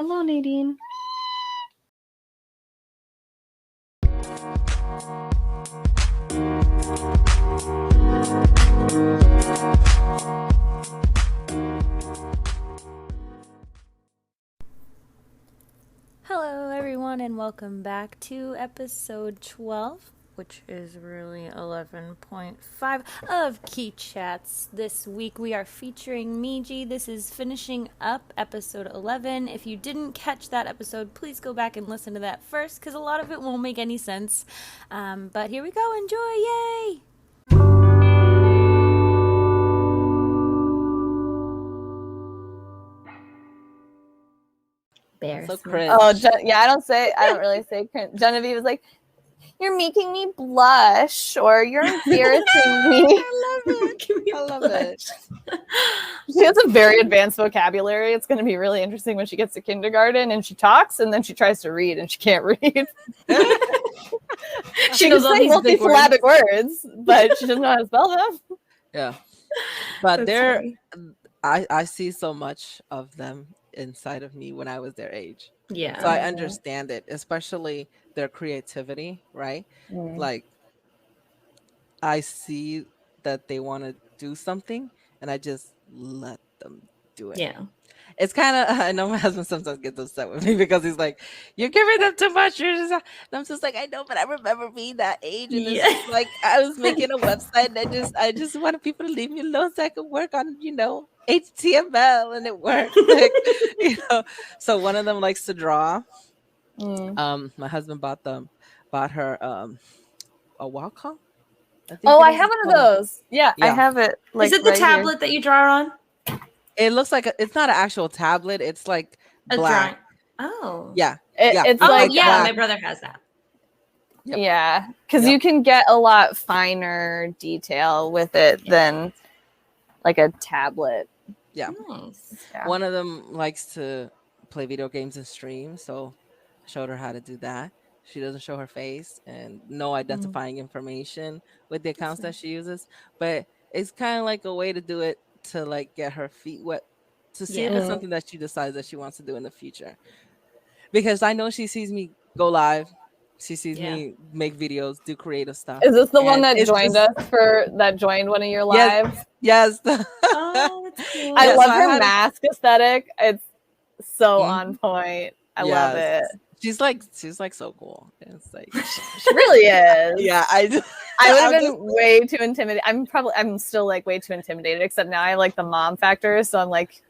Hello, Nadine. Hello, everyone, and welcome back to episode 12, which is really 11.5 of Key Chats. This week we are featuring Miji. This is finishing up episode 11. If you didn't catch that episode, please go back and listen to that first, because a lot of it won't make any sense. But here we go. Enjoy. Yay! So cringe. Oh, I don't really say cringe. Genevieve is like, you're making me blush, or you're embarrassing me. I love it. She has a very advanced vocabulary. It's going to be really interesting when she gets to kindergarten and she talks and then she tries to read and she can't read. She knows all these multisyllabic words, but she doesn't know how to spell them. Yeah. But I see so much of them inside of me when I was their age. Yeah. So I understand it, especially their creativity, right? Like, I see that they want to do something and I just let them do it. Yeah. It's kind of, I know my husband sometimes gets upset with me because he's like, you're giving them too much. And I'm just like, I know, but I remember being that age. And it's like, I was making a website and I just wanted people to leave me alone so I could work on, HTML, and it worked. So one of them likes to draw. My husband bought her a Wacom. I have one of those. Yeah, I have it. Is it the tablet that you draw on? It looks like it's not an actual tablet. It's like a black. Drawing. Oh. Yeah. It's my brother has that. Yep. Yeah, because you can get a lot finer detail with it than like a tablet. Yeah. Nice. Yeah. One of them likes to play video games and stream, so I showed her how to do that. She doesn't show her face and no identifying information with the accounts that she uses, but it's kind of like a way to do it to like get her feet wet to see if it's something that she decides that she wants to do in the future. Because I know she sees me go live. She sees me make videos, do creative stuff. Is this the one that joined one of your lives? Yes. Oh, that's cool. I love her mask aesthetic. It's so on point. I love it. She's like so cool. It's like she really is. Yeah, I would have been way too intimidated. I'm still like way too intimidated, except now I like the mom factor. So I'm like,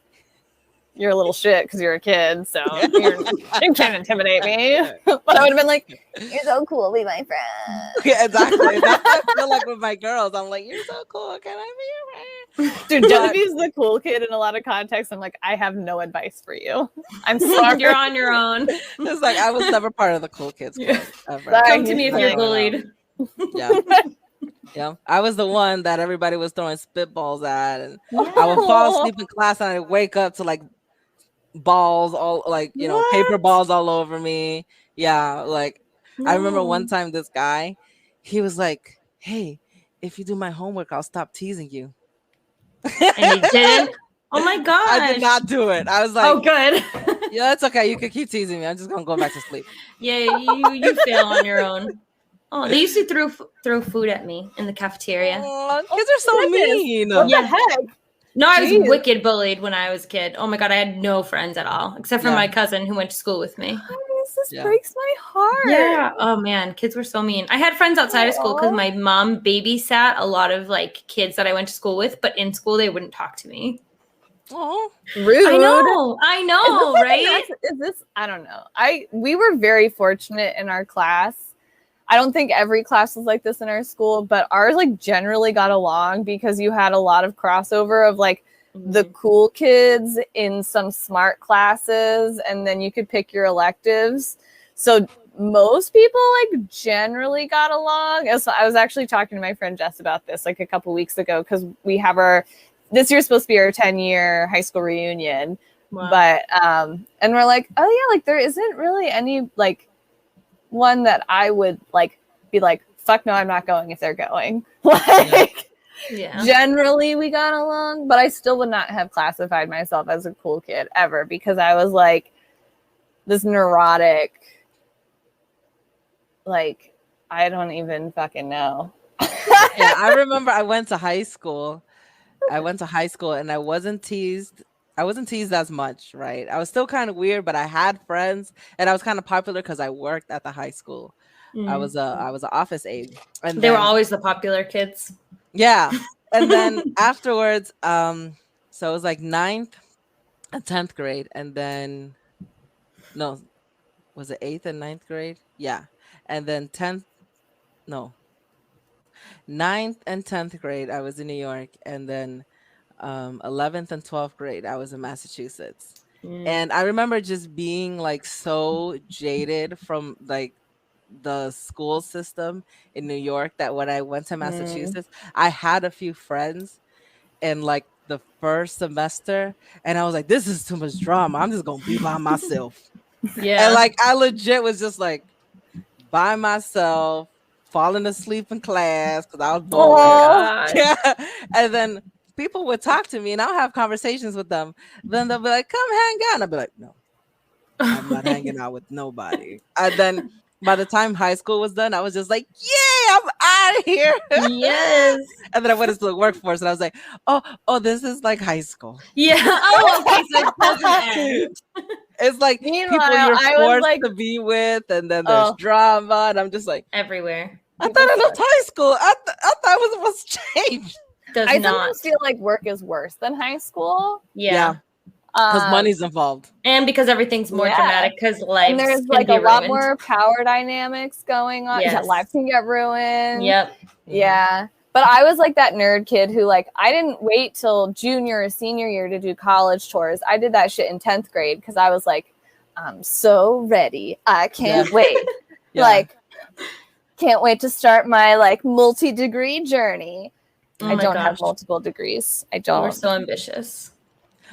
you're a little shit because you're a kid, so you can't intimidate me. But I would have been like, you're so cool, be my friend. Yeah, exactly. That's what I feel like with my girls. I'm like, you're so cool, can I be your friend? Dude, Genevieve's the cool kid in a lot of contexts. I'm like, I have no advice for you. I'm sorry. You're on your own. It's like I was never part of the cool kids club ever. Come to me if you're bullied. Yeah. Yeah, I was the one that everybody was throwing spitballs at, and I would fall asleep in class and I'd wake up to like balls all like paper balls all over me. Yeah, like I remember one time this guy, he was like, hey, if you do my homework, I'll stop teasing you. And you didn't? Oh my god. I did not do it. I was like, oh good. Yeah, it's okay, you can keep teasing me, I'm just gonna go back to sleep. Yeah, you fail on your own. Oh, they used to throw food at me in the cafeteria. Kids are so mean. What the heck? No, I was wicked bullied when I was a kid. Oh my god, I had no friends at all, except for my cousin who went to school with me. This breaks my heart. Yeah. Oh man, kids were so mean. I had friends outside of school because my mom babysat a lot of like kids that I went to school with, but in school they wouldn't talk to me. Oh, rude. I know, right? Is this? I don't know. We were very fortunate in our class. I don't think every class was like this in our school, but ours like generally got along because you had a lot of crossover of like the cool kids in some smart classes, and then you could pick your electives. So most people like generally got along. So I was actually talking to my friend Jess about this like a couple weeks ago because we have this year's supposed to be our 10-year high school reunion. Wow. But and we're like, oh yeah, like there isn't really any like one that I would like be like, fuck no, I'm not going if they're going. Like generally we got along, but I still would not have classified myself as a cool kid ever because I was like, this neurotic, like, I don't even fucking know. Yeah, I remember I went to high school. And I wasn't teased. I wasn't teased as much, right? I was still kind of weird, but I had friends and I was kind of popular because I worked at the high school. I was an office aide. And They were then always the popular kids. yeah. And then afterwards, so it was like ninth and 10th grade. And then no, was it eighth and ninth grade? Yeah. And then 10th, no, ninth and 10th grade, I was in New York. And then 11th and 12th grade, I was in Massachusetts. And I remember just being like so jaded from like the school system in New York that when I went to Massachusetts, I had a few friends in like the first semester, and I was like, this is too much drama. I'm just gonna be by myself. Yeah. And like I legit was just like by myself, falling asleep in class because I was Oh my bored. God. Yeah. And then people would talk to me and I'll have conversations with them. Then they'll be like, come hang out. And I'll be like, no, I'm not hanging out with nobody. And then by the time high school was done, I was just like, yeah, I'm out of here. Yes. And then I went into the workforce and I was like, oh, this is like high school. Yeah. Oh, okay. So it doesn't end. It's like Meanwhile, people you're I was forced like, to be with, and then there's drama. And I'm just like, Everywhere. I thought I loved high school. I thought it was supposed to change. Does I not. sometimes feel like work is worse than high school. Yeah. Because money's involved. And because everything's more Yeah. dramatic because life And there's can like be a lot ruined. more power dynamics going on. Yeah, Yes. lives can get ruined. Yep. Yeah. But I was like that nerd kid who like I didn't wait till junior or senior year to do college tours. I did that shit in 10th grade because I was like, I'm so ready. I can't wait. Yeah. Like, can't wait to start my like multi-degree journey. Oh I my don't have gosh. multiple degrees. I We're don't. so ambitious.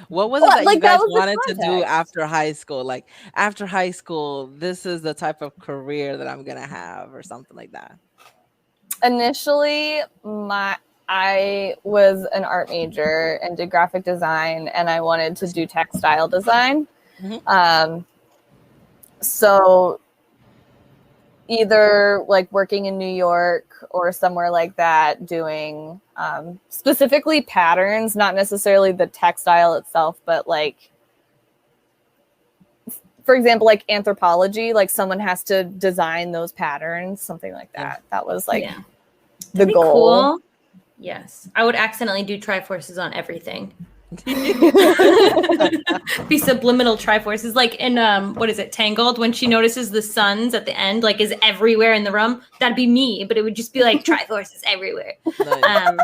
What was Well, it that like, you that guys was the wanted to do context. after high school? Like after high school, this is the type of career that I'm gonna have, or something like that. Initially, I was an art major and did graphic design, and I wanted to do textile design. So either like working in New York or somewhere like that, doing specifically patterns, not necessarily the textile itself, but like, for example, like anthropology, like someone has to design those patterns, something like that. That was like the That'd be goal. Cool. Yes. I would accidentally do Triforces on everything. Be subliminal Triforces, like in what is it, Tangled, when she notices the suns at the end like is everywhere in the room. That'd be me, but it would just be like Triforces everywhere. Nice.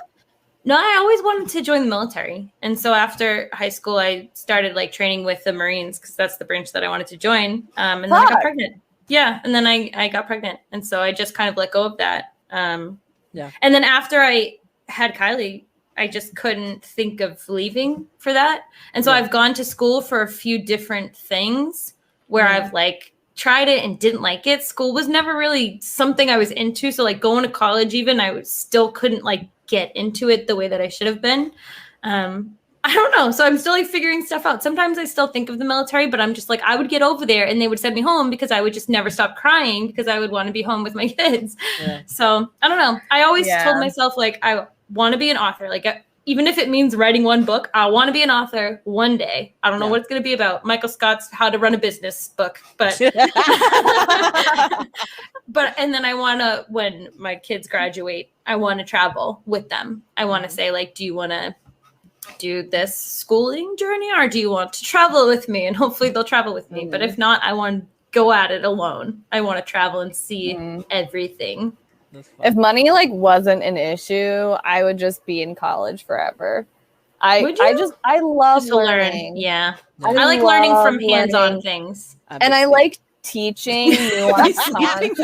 No, I always wanted to join the military, and so after high school I started like training with the Marines because that's the branch that I wanted to join, and then I got pregnant. Yeah, and then I got pregnant, and so I just kind of let go of that. And then after I had Kylie, I just couldn't think of leaving for that. And so I've gone to school for a few different things where I've like tried it and didn't like it. School was never really something I was into. So like going to college, even I still couldn't like get into it the way that I should have been. I don't know. So I'm still like figuring stuff out. Sometimes I still think of the military, but I'm just like, I would get over there and they would send me home because I would just never stop crying because I would want to be home with my kids. Yeah. So I don't know. I always told myself like, I want to be an author. Like even if it means writing one book, I want to be an author one day. I don't know what it's going to be about. Michael Scott's How to Run a Business book, but and then I want to, when my kids graduate, I want to travel with them. I want to say like, do you want to do this schooling journey or do you want to travel with me? And hopefully they'll travel with me. But if not, I want to go at it alone. I want to travel and see everything. If money like wasn't an issue, I would just be in college forever. I love just learning. Learn. Yeah. I like learning from hands-on things. And I like teaching nuanced content.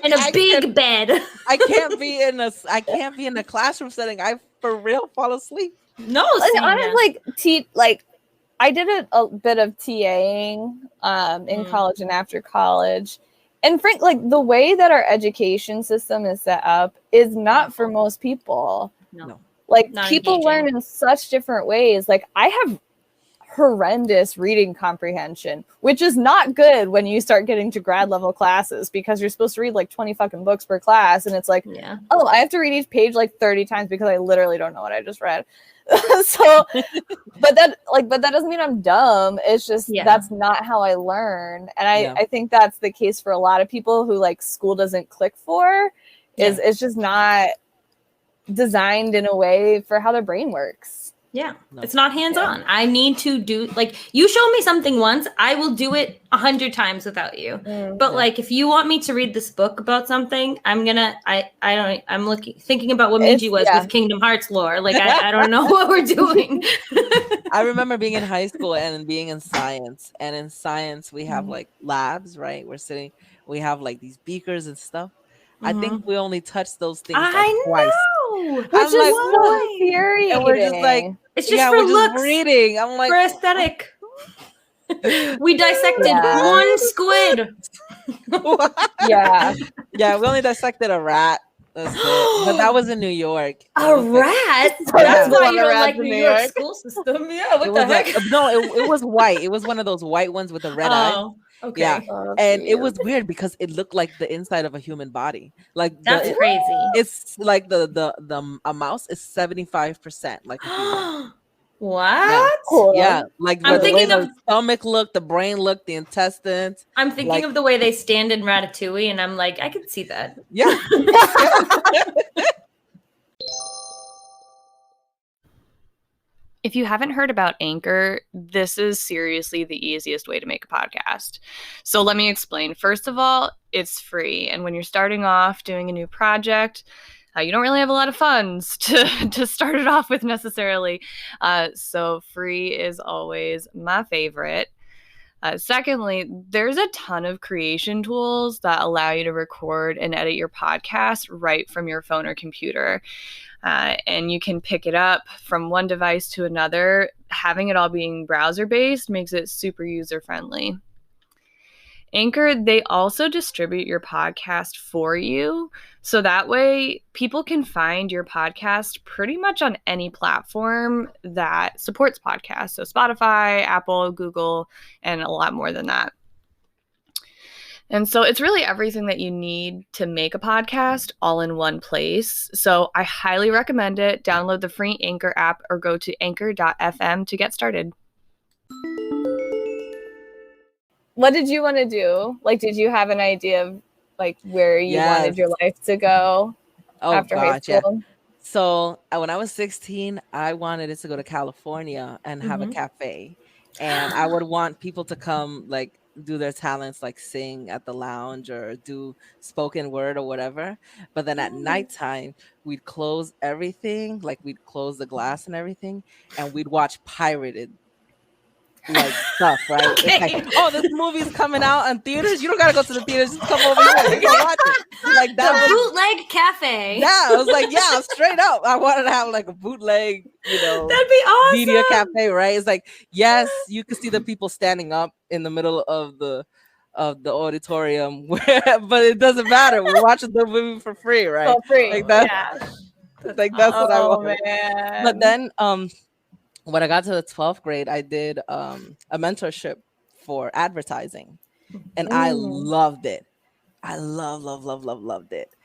In a big bed. I can't be in a classroom setting. I for real fall asleep. No, I I did a bit of TAing in college and after college. And Frank, like the way that our education system is set up is not for most people. No. Like not people engaging. learn in such different ways. Like I have horrendous reading comprehension, which is not good when you start getting to grad level classes, because you're supposed to read like 20 fucking books per class, and it's like, oh, I have to read each page like 30 times because I literally don't know what I just read. So but that doesn't mean I'm dumb. It's just that's not how I learn. And I think that's the case for a lot of people who like school doesn't click for, is it's just not designed in a way for how their brain works. Yeah, it's not hands-on. I need to do, like, you show me something once, I will do it 100 times without you. But like, if you want me to read this book about something, I'm thinking about what Miji was with Kingdom Hearts lore. Like, I don't know what we're doing. I remember being in high school and being in science. And in science, we have like labs, right? We have like these beakers and stuff. I think we only touched those things like twice. Which is like, so infuriating. And we're just like, it's just for looks. Just reading. I'm like, for aesthetic. We dissected one squid. Yeah, we only dissected a rat. That's it. But that was in New York. A rat? That's why you don't like New York school system. Yeah, what the heck? It was white. It was one of those white ones with a red eye. Okay. Yeah. And it was weird because it looked like the inside of a human body. Like that's crazy. It's like a mouse is 75% like a human. What? Yeah. Like the way the stomach looked, the brain looked, the intestines. I'm thinking of the way they stand in Ratatouille, and I'm like, I could see that. Yeah. If you haven't heard about Anchor, this is seriously the easiest way to make a podcast. So let me explain. First of all, it's free. And when you're starting off doing a new project, you don't really have a lot of funds to start it off with necessarily. So free is always my favorite. Secondly, there's a ton of creation tools that allow you to record and edit your podcast right from your phone or computer. And you can pick it up from one device to another. Having it all being browser-based makes it super user-friendly. Anchor, they also distribute your podcast for you. So that way people can find your podcast pretty much on any platform that supports podcasts. So Spotify, Apple, Google, and a lot more than that. And so it's really everything that you need to make a podcast all in one place. So I highly recommend it. Download the free Anchor app or go to anchor.fm to get started. What did you want to do? Like, did you have an idea of like where you wanted your life to go after high school? Yeah. So when I was 16, I wanted it to go to California and have a cafe. And I would want people to come like do their talents, like sing at the lounge or do spoken word or whatever. But then at nighttime, we'd close everything, like we'd close the glass and everything, and we'd watch pirated like stuff, right? Okay. It's like, oh, this movie's coming out in theaters. You don't gotta go to the theaters. Just come over here and go watch it. Like that bootleg cafe. Yeah, I was like, yeah, straight up. I wanted to have like a bootleg, that'd be awesome. Media cafe, right? It's like, yes, you can see the people standing up in the middle of the auditorium, but it doesn't matter. We're watching the movie for free, right? For free, like that's what I wanted. Man. But then, when I got to the 12th grade, I did a mentorship for advertising, and I loved it. I loved it.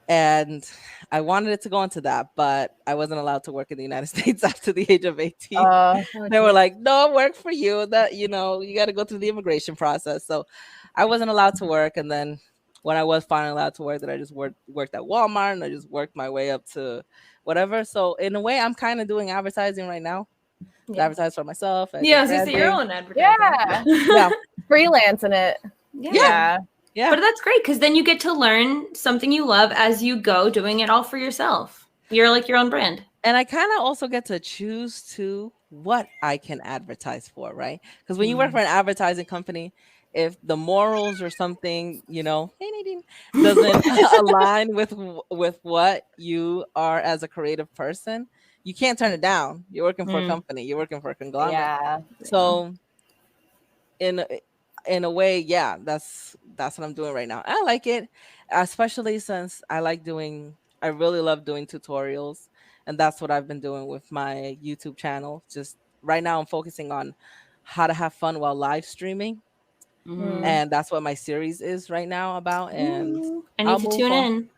And I wanted it to go into that, but I wasn't allowed to work in the United States after the age of 18. They were like, no work for you. That, you got to go through the immigration process. So I wasn't allowed to work. And then when I was finally allowed to work, then I just worked at Walmart, and I just worked my way up to whatever. So in a way, I'm kind of doing advertising right now. Advertise for myself. So you see your own advertising. Yeah. Freelancing it. Yeah. But that's great, because then you get to learn something you love as you go, doing it all for yourself. You're like your own brand. And I kind of also get to choose what I can advertise for, right? Because when you work for an advertising company, if the morals or something, doesn't align with what you are as a creative person, you can't turn it down. You're working for a company. You're working for a conglomerate. Yeah. So in a way, that's what I'm doing right now. I like it, especially since I really love doing tutorials. And that's what I've been doing with my YouTube channel, just right now I'm focusing on how to have fun while live streaming, and that's what my series is right now about. And I I'll need to move tune on. in.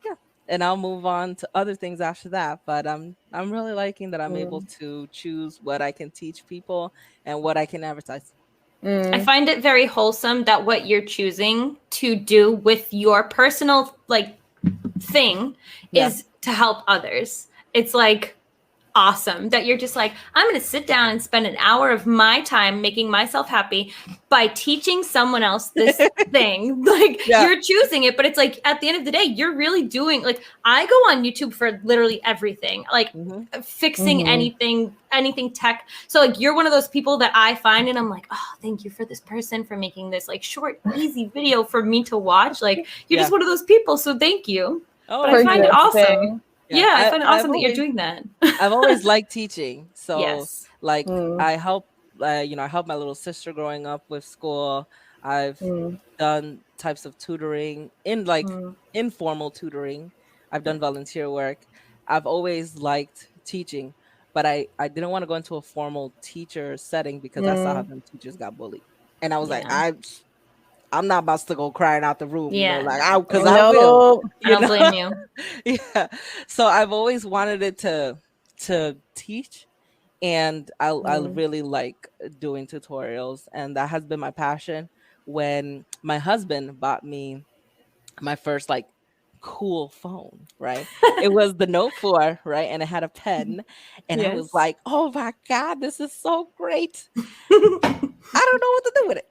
Yeah, and I'll move on to other things after that. But I'm really liking that I'm able Mm. to choose what I can teach people and what I can advertise. I find it very wholesome that what you're choosing to do with your personal like thing Yeah. is to help others. It's like awesome that you're just like, I'm going to sit down and spend an hour of my time making myself happy by teaching someone else this thing. Like Yeah. you're choosing it, but it's like at the end of the day, you're really doing like I go on YouTube for literally everything, like fixing anything tech. So like you're one of those people that I find and I'm like, oh, thank you for this person for making this like short, easy video for me to watch. Like you're just one of those people. So thank you. Oh, But I find it awesome. Persisting. yeah. Yeah, I find it awesome that you're doing that. I've always liked teaching. So Yes. like I help I helped my little sister growing up with school. I've done types of tutoring in like informal tutoring. I've done volunteer work. I've always liked teaching, but I didn't want to go into a formal teacher setting because I saw how them teachers got bullied. And I was like, Yeah. I'm not about to go crying out the room, Yeah, like no. because I will. No. I don't blame you. Yeah. So I've always wanted it to teach, and I really like doing tutorials, and that has been my passion. When my husband bought me my first like cool phone, right? It was the Note 4, right? And it had a pen, and I was Yes. like, "Oh my god, this is so great." I don't know what to do with it.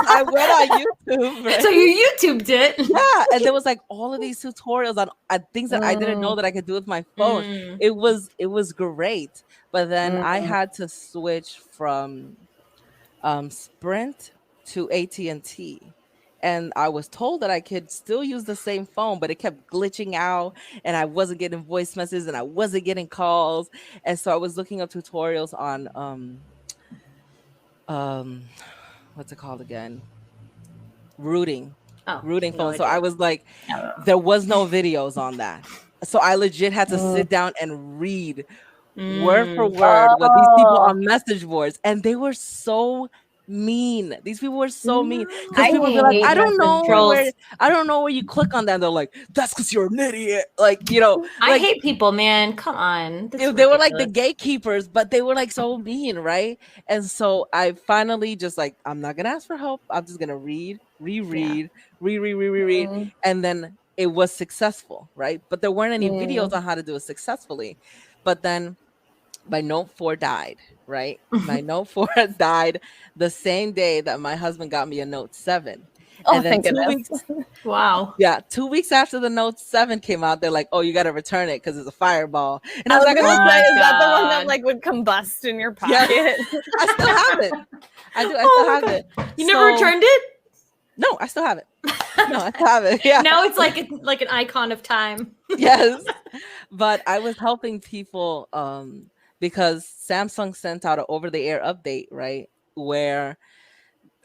I went on YouTube. Right? So you YouTubed it. Yeah, and there was like all of these tutorials on things that I didn't know that I could do with my phone. It was great, but then I had to switch from Sprint to AT&T. And I was told that I could still use the same phone, but it kept glitching out, and I wasn't getting voice messages, and I wasn't getting calls. And so I was looking up tutorials on um what's it called again? Routing. Oh, Routing no phone. So I idea. was like, there was no videos on that. So I legit had to sit down and read word for word what these people Oh, on message boards, and they were so mean. These people were so mean because I people would be like, hate I don't message know Trolls. where you click on that. And they're like, that's because you're an idiot. Like, I like hate people, man. Come on. That's they were like the ridiculous. gatekeepers, but they were like so mean, right? And so I finally just like, I'm not gonna ask for help. I'm just gonna read, reread, reread, and then it was successful, right? But there weren't any videos on how to do it successfully. But then my Note 4 died, right? My Note 4 died the same day that my husband got me a Note 7. Oh, And then thank goodness. Wow. yeah, 2 weeks after the Note 7 came out, they're like, "Oh, you got to return it because it's a fireball." And I I was was like, gonna "Oh, say, is that the one God. that like would combust in your yeah, pocket? I still have it. I do. I Oh still my have God. it. You never returned it? No, I still have it. No, I still have it. Yeah. Now it's like an icon of time. Yes. But I was helping people because Samsung sent out an over-the-air update, right? Where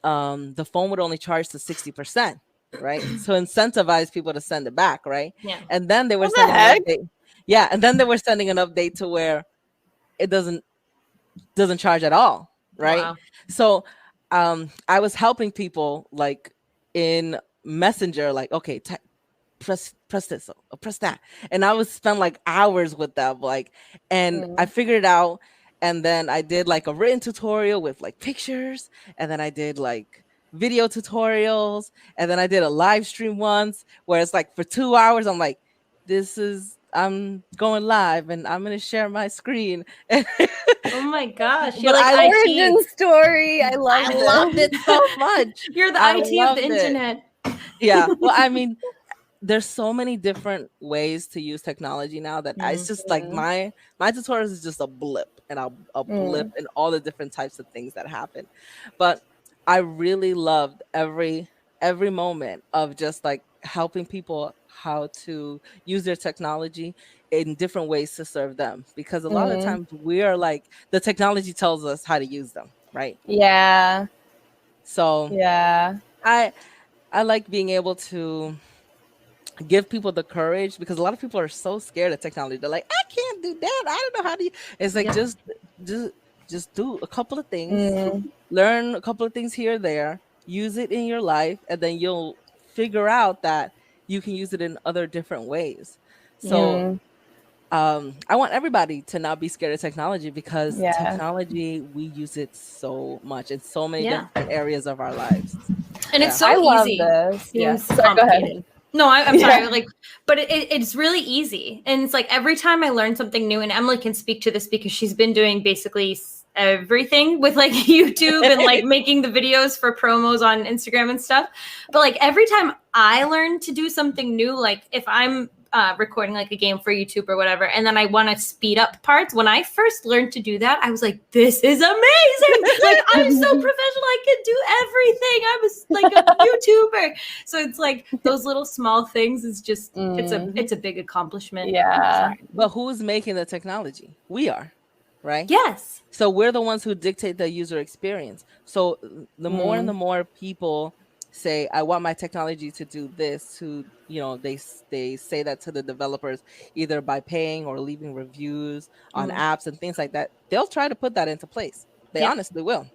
the phone would only charge to 60%, right? So incentivize people to send it back, right? Yeah. And then they were What the sending an heck? update. Yeah, and then they were sending an update to where it doesn't charge at all, right? Wow. So I was helping people like in Messenger, like, okay, press this or press that, and I would spend like hours with them, like, and I figured it out. And then I did like a written tutorial with like pictures, and then I did like video tutorials, and then I did a live stream once where it's like for 2 hours I'm like, I'm going live and I'm gonna share my screen. Oh my gosh. You're But like Origin IT. story. I I loved it so much. You're the I IT of the loved it. internet. Yeah. Well, I mean, there's so many different ways to use technology now that it's just like my tutorials is just a blip, and a blip in all the different types of things that happen. But I really loved every moment of just like helping people how to use their technology in different ways to serve them, because a lot of times we are like, the technology tells us how to use them, right? Yeah. So Yeah. I like being able to give people the courage, because a lot of people are so scared of technology. They're like, I can't do that. I don't know how to. It's like, Yeah. just just do a couple of things, Mm, learn a couple of things here or there, use it in your life, and then you'll figure out that you can use it in other different ways. So mm, I want everybody to not be scared of technology, because yeah. technology, we use it so much in so many Yeah. different areas of our lives. And it's Yeah. so I love easy. this. Yeah. Seems Sorry, go ahead. complicated. No, I'm Yeah. sorry. Like, but it's really easy. And it's like every time I learn something new, and Emily can speak to this because she's been doing basically everything with like YouTube and like making the videos for promos on Instagram and stuff. But like every time I learn to do something new, like if I'm recording like a game for YouTube or whatever, and then I want to speed up parts. When I first learned to do that, I was like, "This is amazing! Like I'm so professional. I can do everything. I was like a YouTuber." So it's like those little small things is just it's a big accomplishment. Yeah. Sorry. But who's making the technology? We are, right? Yes. So we're the ones who dictate the user experience. So the more and the Mm, more people say, I want my technology to do this, to, they say that to the developers, either by paying or leaving reviews on Mm. apps and things like that, they'll try to put that into place. They Yep. honestly will.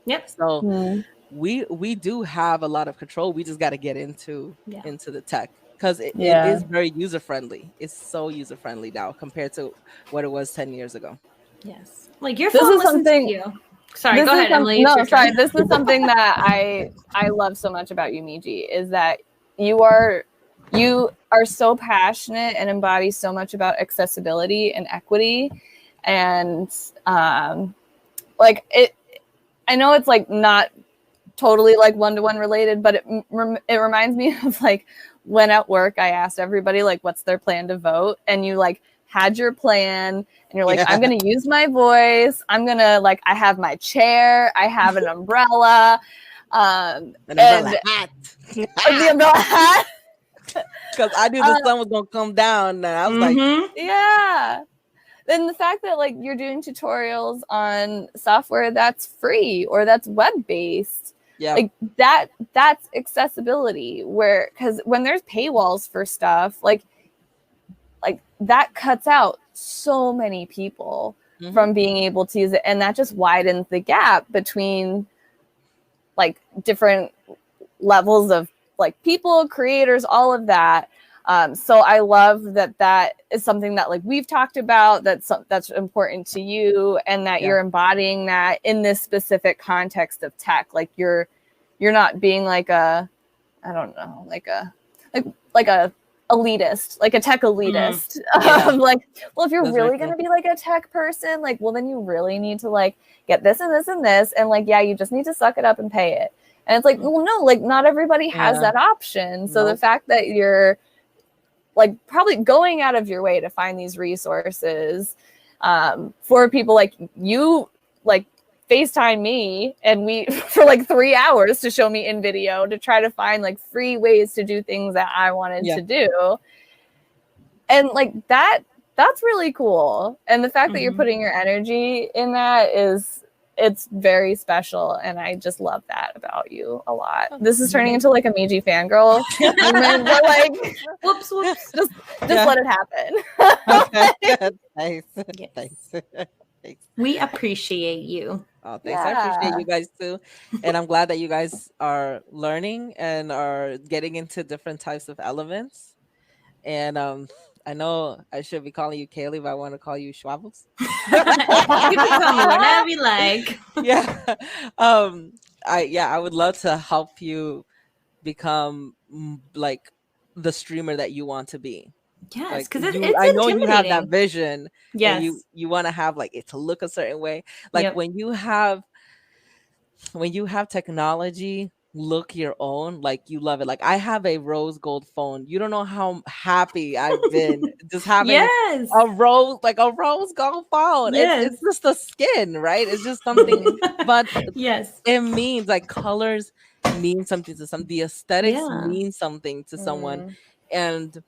Yep. So mm, we do have a lot of control. We just got to get into Yeah. the tech, because it yeah. is very user friendly. It's so user friendly now compared to what it was 10 years ago. Yes. Like your This phone is listens to something. you. Sorry, This go is ahead, Emily. It's no, your sorry. turn. This is something that I love so much about you, Miji, is that you are so passionate and embody so much about accessibility and equity, and like it. I know it's like not totally like one-to-one related, but it reminds me of like when at work I asked everybody like what's their plan to vote, and you like had your plan and you're like, Yeah. I'm gonna use my voice, I'm gonna like, I have my chair, I have an umbrella, An umbrella hat. the umbrella hat. Because I knew the sun was gonna come down, and I was like, Yeah. Then the fact that like you're doing tutorials on software that's free or that's web-based, yeah, like that's accessibility, where because when there's paywalls for stuff like that cuts out so many people from being able to use it, and that just widens the gap between like different levels of like people, creators, all of that. So I love that is something that like we've talked about, that's important to you, and that you're embodying that in this specific context of tech. Like you're not being like a, I don't know, like a elitist, like a tech elitist. Like, well, if you're That's really right, going to be like a tech person, like, well, then you really need to like get this and this and this, and like, yeah, you just need to suck it up and pay it. And it's like, well, no, like not everybody has that option. So the fact that you're like probably going out of your way to find these resources for people like you, like FaceTime me and we for like 3 hours to show me in video to try to find like free ways to do things that I wanted to do. And like that's really cool. And the fact that you're putting your energy in that it's very special, and I just love that about you a lot. This is turning into like a Miji fangirl moment, but like whoops, just let it happen. Okay, good. Nice. Yes. Thanks. We appreciate you. Oh, thanks. I appreciate you guys too. And I'm glad that you guys are learning and are getting into different types of elements. And I know I should be calling you Kaylee, but I want to call you Schwabbles. You can call me whenever you like. Yeah. I would love to help you become like the streamer that you want to be. Yes, because Like, it's I know you have that intimidating. vision. Yes. And you want to have like it to look a certain way. Like when you have technology look your own, like you love it. Like I have a rose gold phone. You don't know how happy I've been just having a rose gold phone. It's just the skin, right? It's just something, but it means like colors mean something to some. The aesthetics mean something to someone, and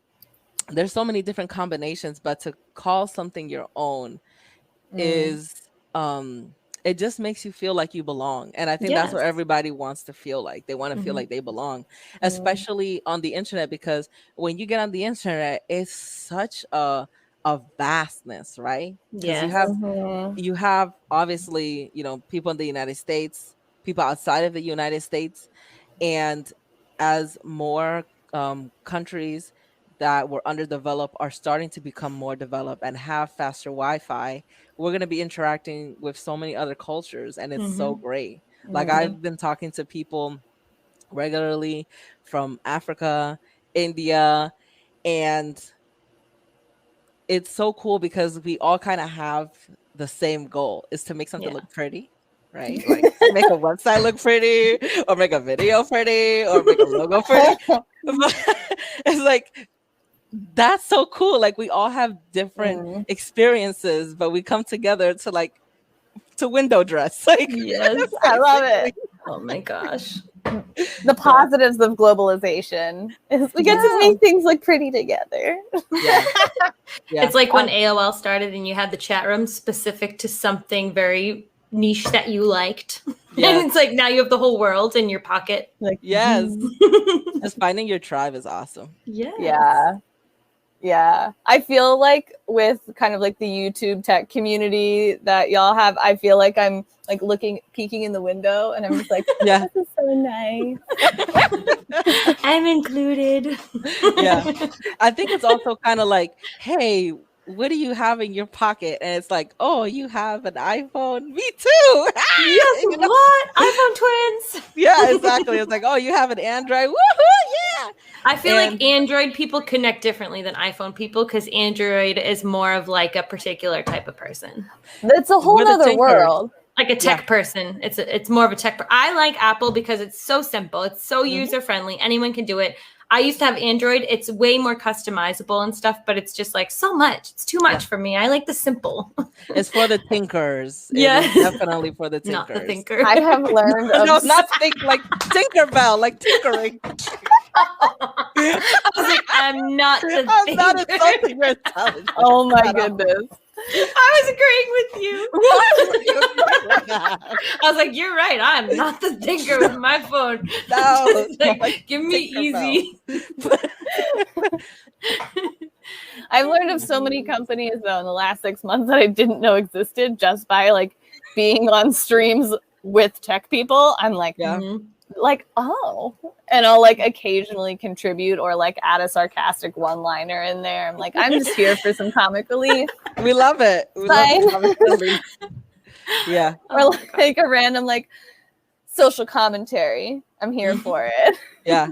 there's so many different combinations. But to call something your own is it just makes you feel like you belong. And I think that's what everybody wants to feel like. They want to feel like they belong, especially on the internet, because when you get on the internet, it's such a of vastness, right? Because Yes. you have obviously, people in the United States, people outside of the United States, and as more countries that were underdeveloped are starting to become more developed and have faster Wi-Fi, we're going to be interacting with so many other cultures, and it's so great. Like I've been talking to people regularly from Africa, India, and it's so cool because we all kind of have the same goal, is to make something look pretty, right? Like make a website look pretty, or make a video pretty, or make a logo pretty. But it's like, that's so cool. Like we all have different experiences, but we come together to window dress. Like, Yes, I love it. Oh my gosh. The positives of globalization is we get to make things look pretty together. Yeah. It's like when AOL started and you had the chat room specific to something very niche that you liked. Yes. And it's like now you have the whole world in your pocket. Like, yes. Just finding your tribe is awesome. Yes. Yeah. I feel like with kind of like the YouTube tech community that y'all have, I feel like I'm like peeking in the window, and I'm just like, Yeah. this is so nice. I'm included. Yeah. I think it's also kind of like, hey, what do you have in your pocket? And it's like, oh, you have an iPhone? Me too. Yes, what? iPhone twins. Yeah, exactly. It's like, oh, you have an Android? Woohoo, yeah. I feel like Android people connect differently than iPhone people because Android is more of like a particular type of person. It's a whole other world. Like a tech person. It's more of a tech I like Apple because it's so simple. It's so user friendly. Anyone can do it. I used to have Android. It's way more customizable and stuff, but it's just like so much. It's too much for me. I like the simple. It's for the thinkers. Yeah, it is definitely for the thinkers. Not the thinker. I have learned. No, not like Tinkerbell, like tinkering. I was like, I'm not the I'm not thinker. insulting your intelligence. Oh my goodness. I was agreeing with you. I was like, you're right. I'm not the thinker with my phone. No, like, give me easy. I've learned of so many companies though in the last 6 months that I didn't know existed just by like being on streams with tech people. I'm like, like, oh, and I'll like occasionally contribute or like add a sarcastic one-liner in there. I'm like, I'm just here for some comic relief. We love it. We love comic relief. Yeah. Or like a random like social commentary. I'm here for it. Yeah.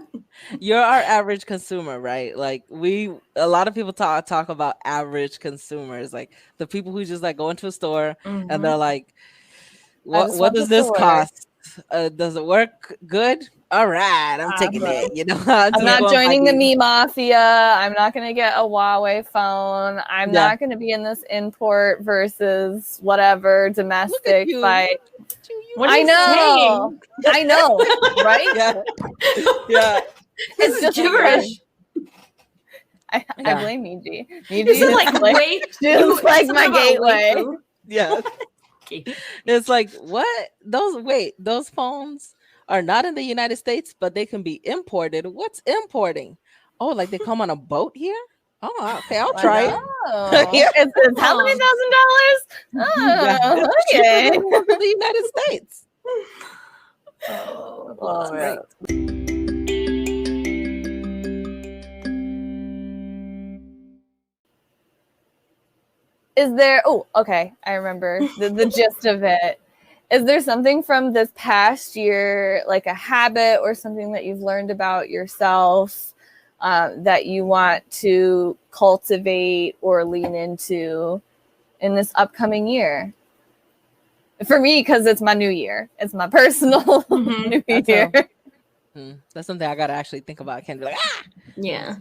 You're our average consumer, right? Like a lot of people talk about average consumers, like the people who just like go into a store and they're like, what does this cost? Does it work good? All right, I'm taking it. I'm not joining the me mafia. I'm not going to get a Huawei phone. I'm not going to be in this import versus whatever domestic fight. I know, right? Yeah, yeah. It's just gibberish. I blame Miji. This is like way too like my gateway. Yeah. It's like, what? Those phones are not in the United States, but they can be imported. What's importing? Oh, like they come on a boat here? Oh, okay, I'll try it. It's how many $1,000? Oh, okay. For the United States. Oh, well, that's great. Is there, okay, I remember the gist of it. Is there something from this past year, like a habit or something that you've learned about yourself that you want to cultivate or lean into in this upcoming year? For me, because it's my new year. It's my personal new year. That's something I got to actually think about. I can't be like, Yeah.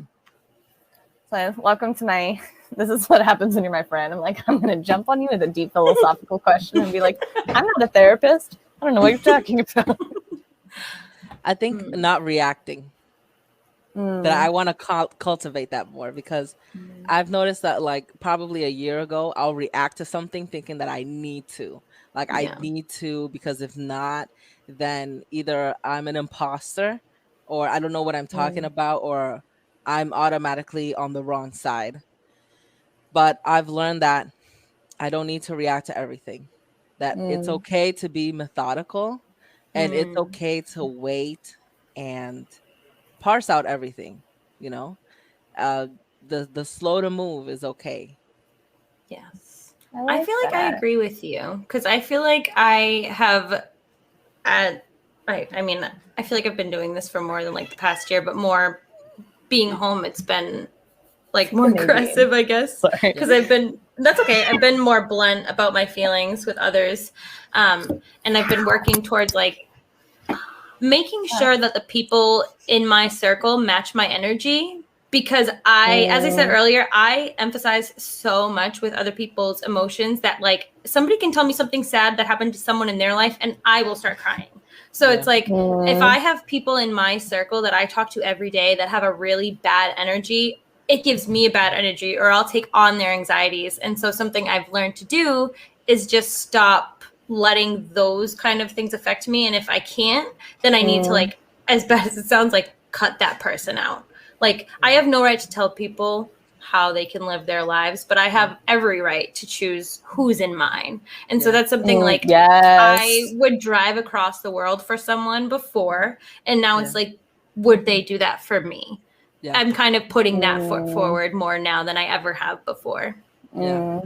So welcome to this is what happens when you're my friend. I'm like, I'm going to jump on you with a deep philosophical question and be like, I'm not a therapist. I don't know what you're talking about. I think not reacting. That I want to cultivate that more, because I've noticed that like probably a year ago, I'll react to something thinking that I need to. Like I need to, because if not, then either I'm an imposter or I don't know what I'm talking about, or I'm automatically on the wrong side. But I've learned that I don't need to react to everything. That it's Mm. okay to be methodical, and it's Mm. okay to wait and parse out everything, you know? Uh the slow to move is okay. Yes. I I like feel like I that. agree with you because I feel like I have I mean, I feel like I've been doing this for more than like the past year, but more being home, it's been like more Maybe. aggressive, I guess. Sorry. Yeah. Because that's okay. I've been more blunt about my feelings with others. And I've been working towards like making sure that the people in my circle match my energy because as I said earlier, I emphasize so much with other people's emotions that like somebody can tell me something sad that happened to someone in their life and I will start crying. So Yeah. it's like if I have people in my circle that I talk to every day that have a really bad energy, it gives me a bad energy or I'll take on their anxieties. And so something I've learned to do is just stop letting those kind of things affect me. And if I can't, then I need to like, as bad as it sounds, like cut that person out. Like I have no right to tell people how they can live their lives, but I have every right to choose who's in mine. And so Yeah. that's something like Yes. I would drive across the world for someone before, and now it's Yeah. like, would they do that for me? Yeah. I'm kind of putting that foot forward more now than I ever have before. Yeah.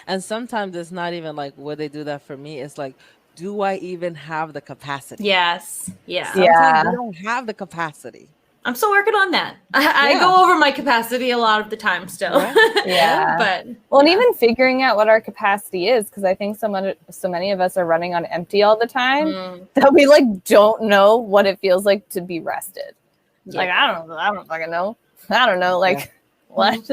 And sometimes it's not even like, would they do that for me? It's like, do I even have the capacity? Yes. Yeah. Sometimes we Yeah. don't have the capacity. I'm still working on that. I Yeah. go over my capacity a lot of the time still. Right? Yeah. But Well, and yeah. even figuring out what our capacity is, because I think so many of us are running on empty all the time that we like don't know what it feels like to be rested. Yeah. Like I don't fucking know. I don't know. Like what?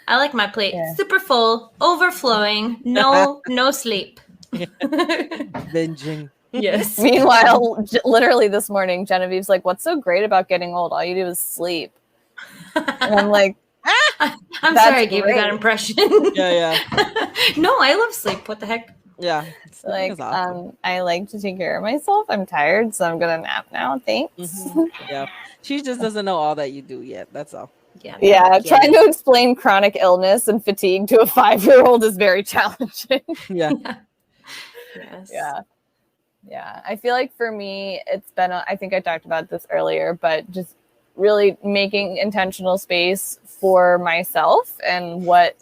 I like my plate Yeah. super full, overflowing, no sleep. Binging. Yes. Meanwhile, literally this morning, Genevieve's like, "What's so great about getting old? All you do is sleep." And I'm like, I'm That's sorry I gave you that great. impression. Yeah. No, I love sleep. What the heck? Yeah. Sleeping like is awesome. I like to take care of myself. I'm tired, so I'm gonna nap now. Thanks. Yeah. She just doesn't know all that you do yet. That's all. Yeah. Yeah, trying to explain chronic illness and fatigue to a 5-year-old is very challenging. Yeah. Yes. Yeah. I feel like for me, it's been, I think I talked about this earlier, but just really making intentional space for myself and what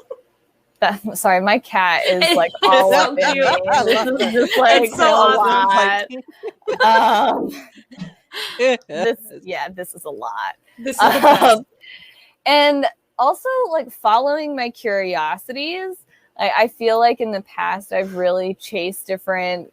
that, sorry, my cat is like all so up in cute. me. I This love is it. just like It's so a awesome. lot. This is a lot. This is the best. And also like following my curiosities. I feel like in the past I've really chased different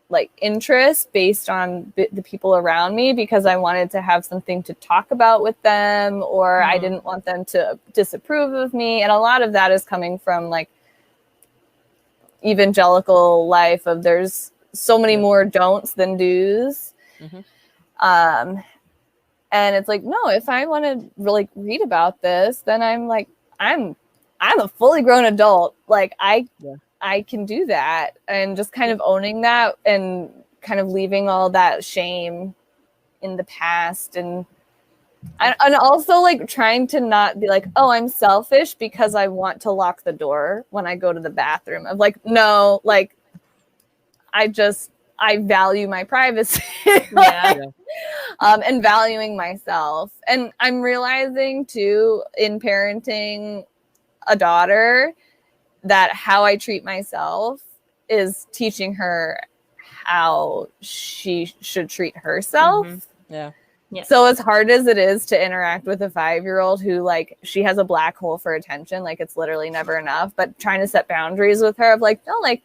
like interests based on the people around me because I wanted to have something to talk about with them, or I didn't want them to disapprove of me. And a lot of that is coming from like evangelical life of there's so many more don'ts than do's. And it's like, no, if I want to really read about this, then I'm a fully grown adult. Like I can do that, and just kind of owning that and kind of leaving all that shame in the past, and also like trying to not be like, oh, I'm selfish because I want to lock the door when I go to the bathroom. Of like, no, like I value my privacy. And valuing myself. And I'm realizing too in parenting a daughter that how I treat myself is teaching her how she should treat herself. Yeah. So as hard as it is to interact with a 5-year-old who like she has a black hole for attention, like it's literally never enough, but trying to set boundaries with her of like, no, like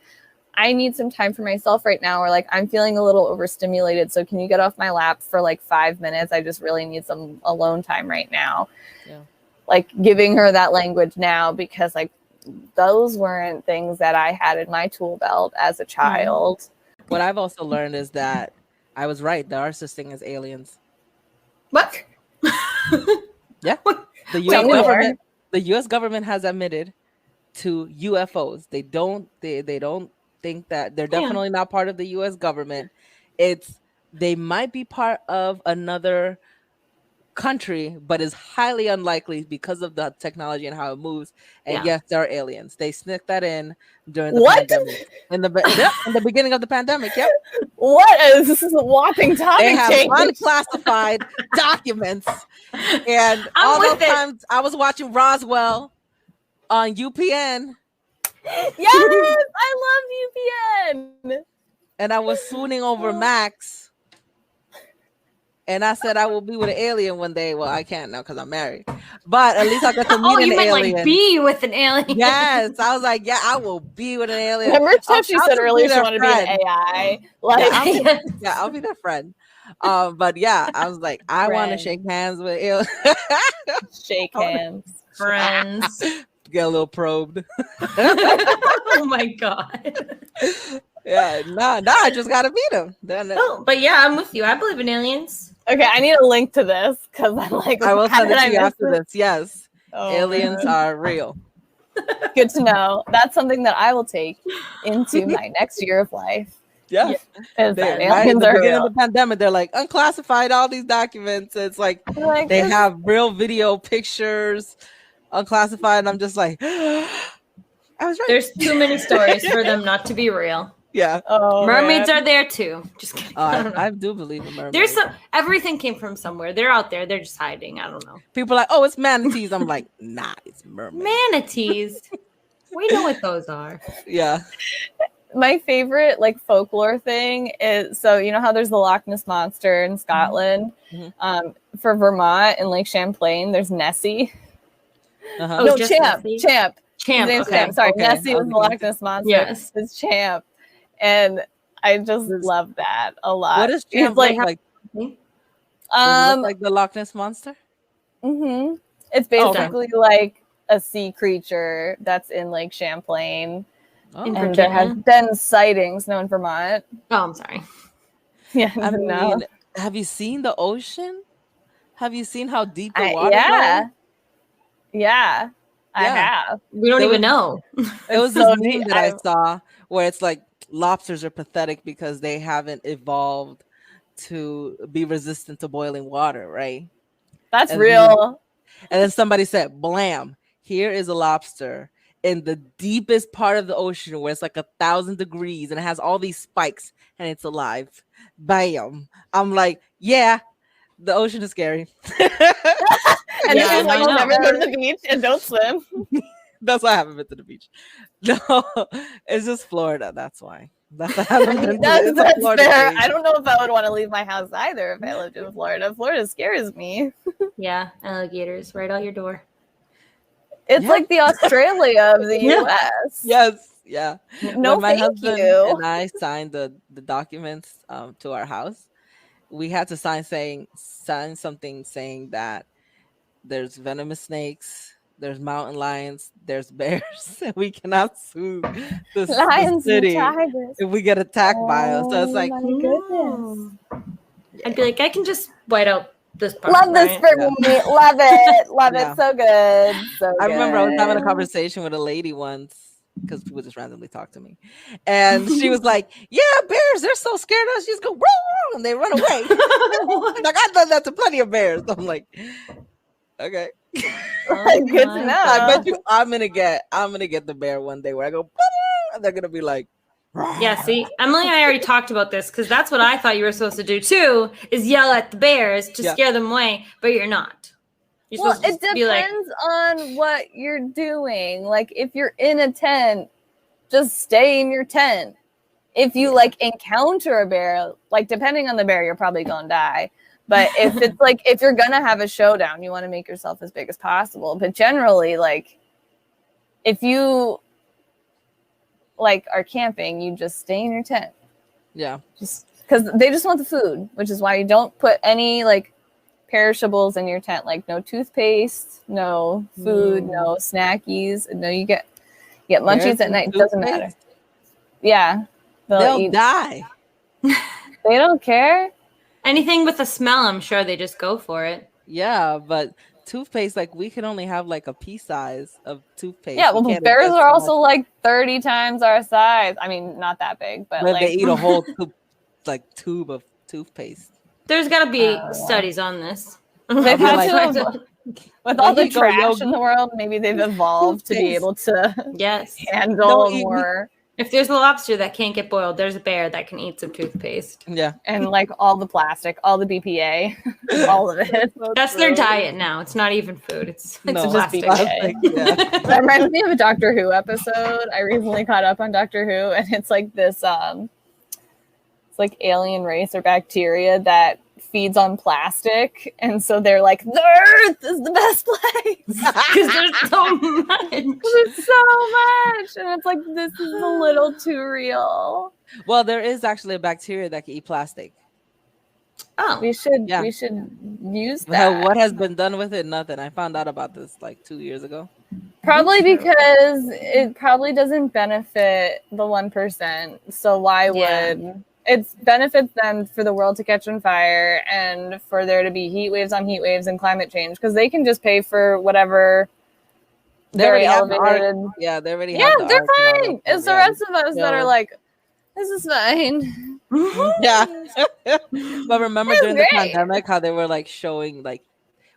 I need some time for myself right now, or like I'm feeling a little overstimulated. So can you get off my lap for like 5 minutes? I just really need some alone time right now. Yeah. Like giving her that language now, because like those weren't things that I had in my tool belt as a child. What I've also learned is that I was right. There are such things as aliens. What? Yeah. The US government has admitted to UFOs. They don't think that they're definitely not part of the US government. They might be part of another country, but is highly unlikely because of the technology and how it moves. And yes, there are aliens. They snuck that in during the pandemic. In the beginning of the pandemic, yep. What is this whopping topic? They have change? unclassified documents. And all those times I was watching Roswell on UPN. Yes, I love UPN. And I was swooning over Max. And I said I will be with an alien one day. Well, I can't now because I'm married. But at least I got to meet an alien. Like be with an alien. Yes. I was like, yeah, I will be with an alien. Remember she said earlier she wanted to be an AI? Like, I'll be their friend. But yeah, I was like, I want to shake hands with aliens. Shake hands. Friends. Get a little probed. Oh my God. Yeah, no, I just gotta meet him. But yeah, I'm with you. I believe in aliens. Okay, I need a link to this because I'm like, I will send it to you after this. Yes, aliens are real. Good to know. That's something that I will take into my next year of life. Yeah, aliens are real. Of the pandemic, they're like unclassified all these documents. It's like they have real video pictures, unclassified, and I'm just like, I was right. There's too many stories for them not to be real. Yeah. Mermaids are there too. Just kidding. I do believe in mermaids. Everything came from somewhere. They're out there. They're just hiding. I don't know. People are like, oh, it's manatees. I'm like, nah, it's mermaids. Manatees. We know what those are. Yeah. My favorite like folklore thing is, so you know how there's the Loch Ness monster in Scotland. Mm-hmm. For Vermont and Lake Champlain, there's Nessie. Uh-huh. No, Champ. Okay. Champ. Sorry, Nessie was the Loch Ness monster. Yes, it's Champ. And I just love that a lot. What is Champ like? Does it look like the Loch Ness monster? Mm-hmm. It's basically like a sea creature that's in Lake Champlain. And there has been sightings in Vermont. Oh, I'm sorry. Yeah, I mean, have you seen the ocean? Have you seen how deep the water is? Yeah, I have. We don't even know. It was this meme that I saw where it's like lobsters are pathetic because they haven't evolved to be resistant to boiling water, right? That's real. And then somebody said, blam, here is a lobster in the deepest part of the ocean where it's like 1,000 degrees and it has all these spikes and it's alive. Bam. I'm like, yeah, the ocean is scary. And this is why you'll never go to the beach and don't swim. That's why I haven't been to the beach. No, it's just Florida. That's why. That's fair. I don't know if I would want to leave my house either if I lived in Florida. Florida scares me. Yeah, alligators right out your door. It's like the Australia of the U.S. Yes, yeah. No, my thank husband you. And I signed the documents to our house. We had to sign something saying that there's venomous snakes, there's mountain lions, there's bears, and we cannot sue the city if we get attacked by us. So it's like, my goodness. I'd be like, I can just white out this part. Love this for me. Love it. Love it. So good. I remember I was having a conversation with a lady once because people just randomly talk to me. And she was like, yeah, bears, they're so scared of us. You just go, woo, and they run away. Like, I've done that to plenty of bears. I'm like, okay. Good to know. I bet you I'm gonna get the bear one day where I go, and they're gonna be like, yeah, see, Emily and I already talked about this because that's what I thought you were supposed to do too, is yell at the bears to scare them away, but you're not. Well, it depends on what you're doing. Like, if you're in a tent, just stay in your tent. If you like encounter a bear, like depending on the bear, you're probably gonna die. But if it's like, if you're gonna have a showdown, you want to make yourself as big as possible. But generally, like, if you like are camping, you just stay in your tent. Yeah. Just because they just want the food, which is why you don't put any like perishables in your tent, like no toothpaste, no food, no snackies. No, you get munchies at night. It doesn't matter. Yeah. They'll die. They don't care. Anything with a smell, I'm sure they just go for it. Yeah, but toothpaste, like we can only have like a pea size of toothpaste. Yeah, well, bears are also like 30 times our size. I mean, not that big, but like they eat a whole tube of toothpaste. There's got to be studies on this. They've be had like, to, with all here the you go, trash in the world, maybe they've evolved to be Toothpaste. able to Yes. handle No, more. If there's a lobster that can't get boiled, there's a bear that can eat some toothpaste. Yeah. And like all the plastic, all the BPA, all of it. That's their diet now. It's not even food. It's No, just plastic. BPA. Yeah. That reminds me of a Doctor Who episode. I recently caught up on Doctor Who, and it's like this it's like alien race or bacteria that feeds on plastic, and so they're like, the Earth is the best place Because there's so much. there's so much, and it's like, this is a little too real. Well, there is actually a bacteria that can eat plastic. Oh, We should Yeah. use Well, that. what has been done with it? Nothing. I found out about this like 2 years ago. Probably because it probably doesn't benefit the 1%. So why would it benefits them for the world to catch on fire and for there to be heat waves on heat waves and climate change, because they can just pay for whatever They already have the elevated. arc. Yeah, they already Yeah, have the they're arc and all fine. that It's stuff, the rest of us that Yeah. are like, this is fine. Yeah. But remember That's during the great. pandemic how they were like showing like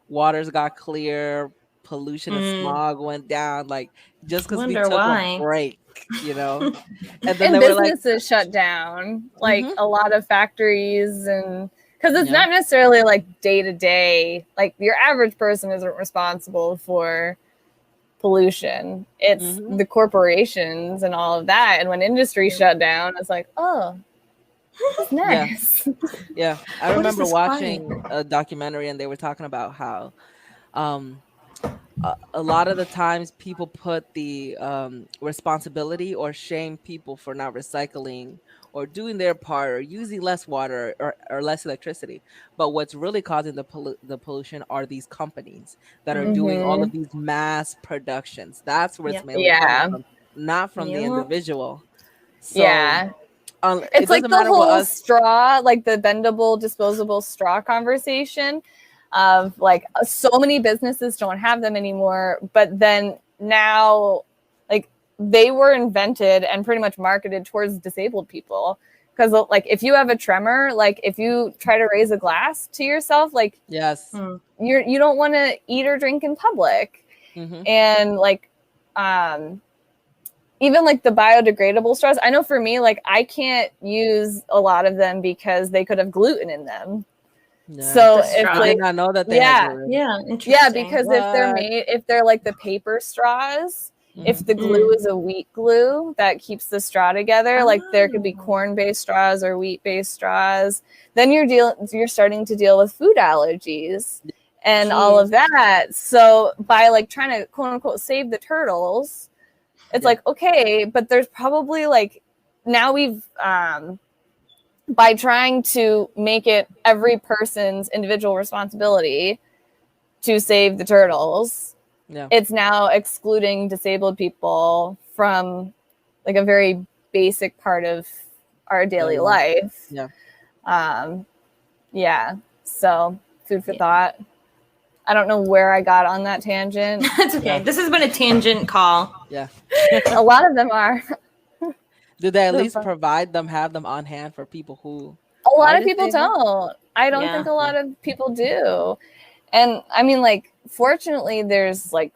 waters got clear, pollution and smog went down, like just because we Wonder took why. a break, you know. And then And they were like, businesses shut down, like Mhm. a lot of factories, and because it's Yeah. not necessarily like day to day, like your average person isn't responsible for pollution. It's Mhm. the corporations and all of that. And when industry shut down, it's like, oh, it's nice. Yeah. I What is remember this watching a documentary and they were talking about how a lot of the times people put the responsibility or shame people for not recycling or doing their part or using less water or less electricity. But what's really causing the pollution are these companies that are doing all of these mass productions. That's where it's Yep. mainly coming Yeah. from, not from the Yep. individual. So Yeah. it It's like doesn't the matter what whole us. straw, like the bendable, disposable straw conversation of like, so many businesses don't have them anymore, but then now, like, they were invented and pretty much marketed towards disabled people. Because like, if you have a tremor, like if you try to raise a glass to yourself, like Yes. you don't want to eat or drink in public. Hmm. And like even like the biodegradable straws, I know for me, like I can't use a lot of them because they could have gluten in them. Yeah. So The if straw. I did like, not know that they yeah. had gluten. Yeah, interesting. yeah, because What? if they're like the paper straws, if the glue is a wheat glue that keeps the straw together, like there could be corn-based straws or wheat-based straws, then you're starting to deal with food allergies and all of that. So by like trying to quote unquote save the turtles, it's like, okay, but there's probably like, now we've by trying to make it every person's individual responsibility to save the turtles, it's now excluding disabled people from like a very basic part of our daily life. So food for thought. I don't know where I got on that tangent. That's okay. This has been a tangent call. Yeah. A lot of them are. Do they at least have them on hand for people who? A lot of people don't. I don't think a lot of people do. And I mean, like, fortunately, there's like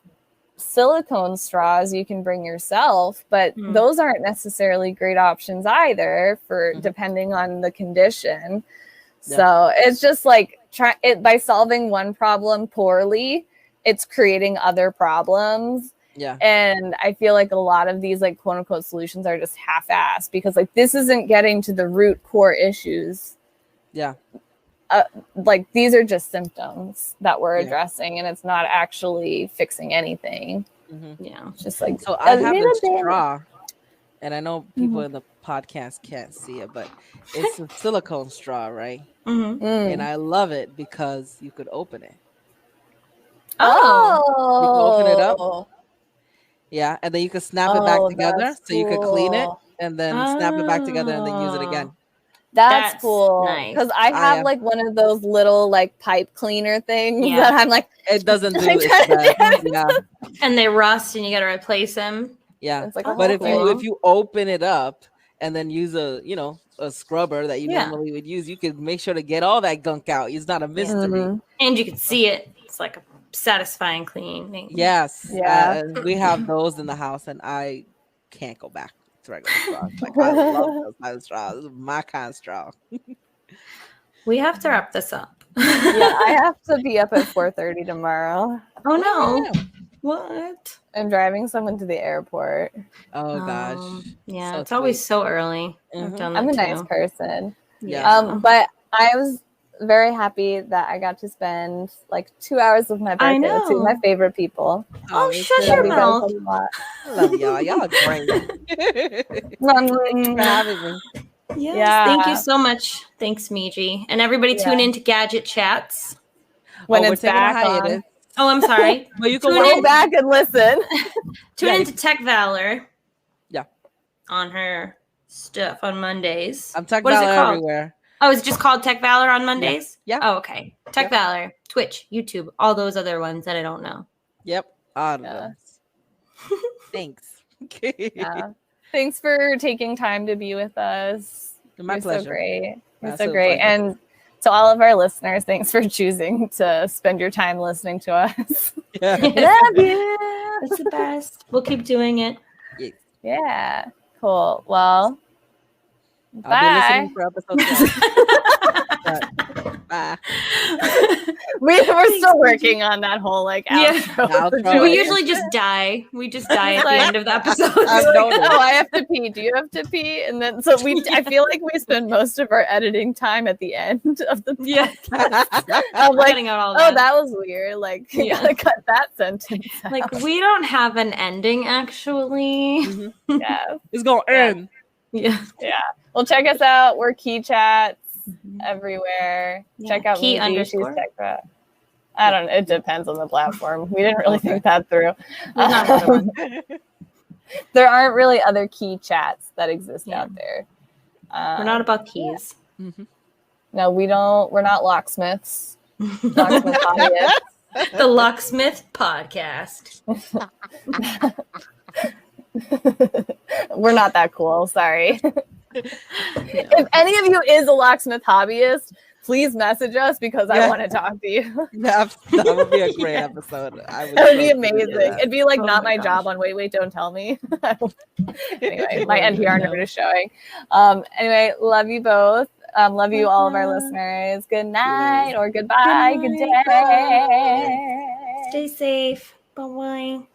silicone straws you can bring yourself, but those aren't necessarily great options either for depending on the condition. So it's just like by solving one problem poorly, it's creating other problems. Yeah. And I feel like a lot of these like quote unquote solutions are just half-assed because like this isn't getting to the root core issues. Yeah. Like these are just symptoms that we're addressing and it's not actually fixing anything. Yeah. It's just like, so I have a straw and I know people in the podcast can't see it, but it's a silicone straw, right? And I love it because you could open it. You can open it up. Yeah, and then you can snap it back together so you can clean it and then snap it back together and then use it again. That's cool. nice. Because I have like one of those little like pipe cleaner things that I'm like, it doesn't do it. Yeah. And they rust and you got to replace them. Yeah. It's like, But if you open it up and then use a a scrubber that you Yeah. normally would use, you could make sure to get all that gunk out. It's not a mystery. Mhm. And you can see it. It's like a satisfying cleaning. Yes. Yeah. And we have those in the house, and I can't go back to regular straws. Like, I love those kind of straws. This is my kind of straw. We have to wrap this up. Yeah, I have to be up at 4:30 tomorrow. Oh no. Oh, What? I'm driving someone to the airport. oh gosh. Yeah, So it's always sweet. so early. Mhm. I've done that I'm a too. nice person. Yeah. But I was very happy that I got to spend like 2 hours with my I birthday with two of my know. favorite people. Oh, me shut too. your Love you guys mouth. a lot. I love y'all. Y'all are great. Thanks for having me. Yes. Yeah. Thank you so much. Thanks, Miji. And everybody tune Yeah. in to Gadget Chats. When we're it's taking a back hiatus. on. Oh, I'm sorry. But you can Tune watch Go in. back and listen. Tune Yeah, into Tech Valor. Yeah. On her stuff on Mondays. I'm Tech What is it Valor called? everywhere. Oh, is it just called Tech Valor on Mondays? Yeah. Oh, okay. Tech Valor, Twitch, YouTube, all those other ones that I don't know. Yep. All of Yeah. those. Thanks. Yeah. Thanks for taking time to be with us. My You're pleasure. so great. You're so Absolute great. pleasure. And to all of our listeners, thanks for choosing to spend your time listening to us. Yeah. Love you. It's the best. We'll keep doing it. Yeah. Cool. Well, I'll be bye. listening for episode 12. Bye. We're still working on that whole like Yeah. outro. Outro. situation. We usually just die. We just die at the Like- end of the episode. I've Like, noticed. oh, I have to pee. Do you have to pee? And then I feel like we spend most of our editing time at the end of the Yeah. I'm like, Cutting out all oh, that was weird. Like, you Yeah. gotta cut that sentence out. Like, we don't have an ending, actually. Mhm. Yeah. It's gonna end. Yeah. Well, check us out. We're Key Chats everywhere. Yeah. Check out Key Miji. She's underscore? Tech Rat. I don't know. It depends on the platform. We didn't really think that through. There's not another one. There aren't really other Key Chats that exist Yeah. out there. We're not about keys. Mhm. No, we don't. We're not locksmiths. Locksmith hobbyists. The Locksmith Podcast. We're not that cool. Sorry. If any of you is a locksmith hobbyist, please message us because I Yeah. want to talk to you. That would be a great episode. That would be so amazing. that. It'd be like Oh not my my gosh. job on Wait, Wait, Don't Tell Me. Anyway, my Wouldn't NPR even know. nerd is showing. Anyway, love you both. Love you, all of our Bye. listeners. Good night or goodbye. Good Good night. day. Stay safe. Bye-bye.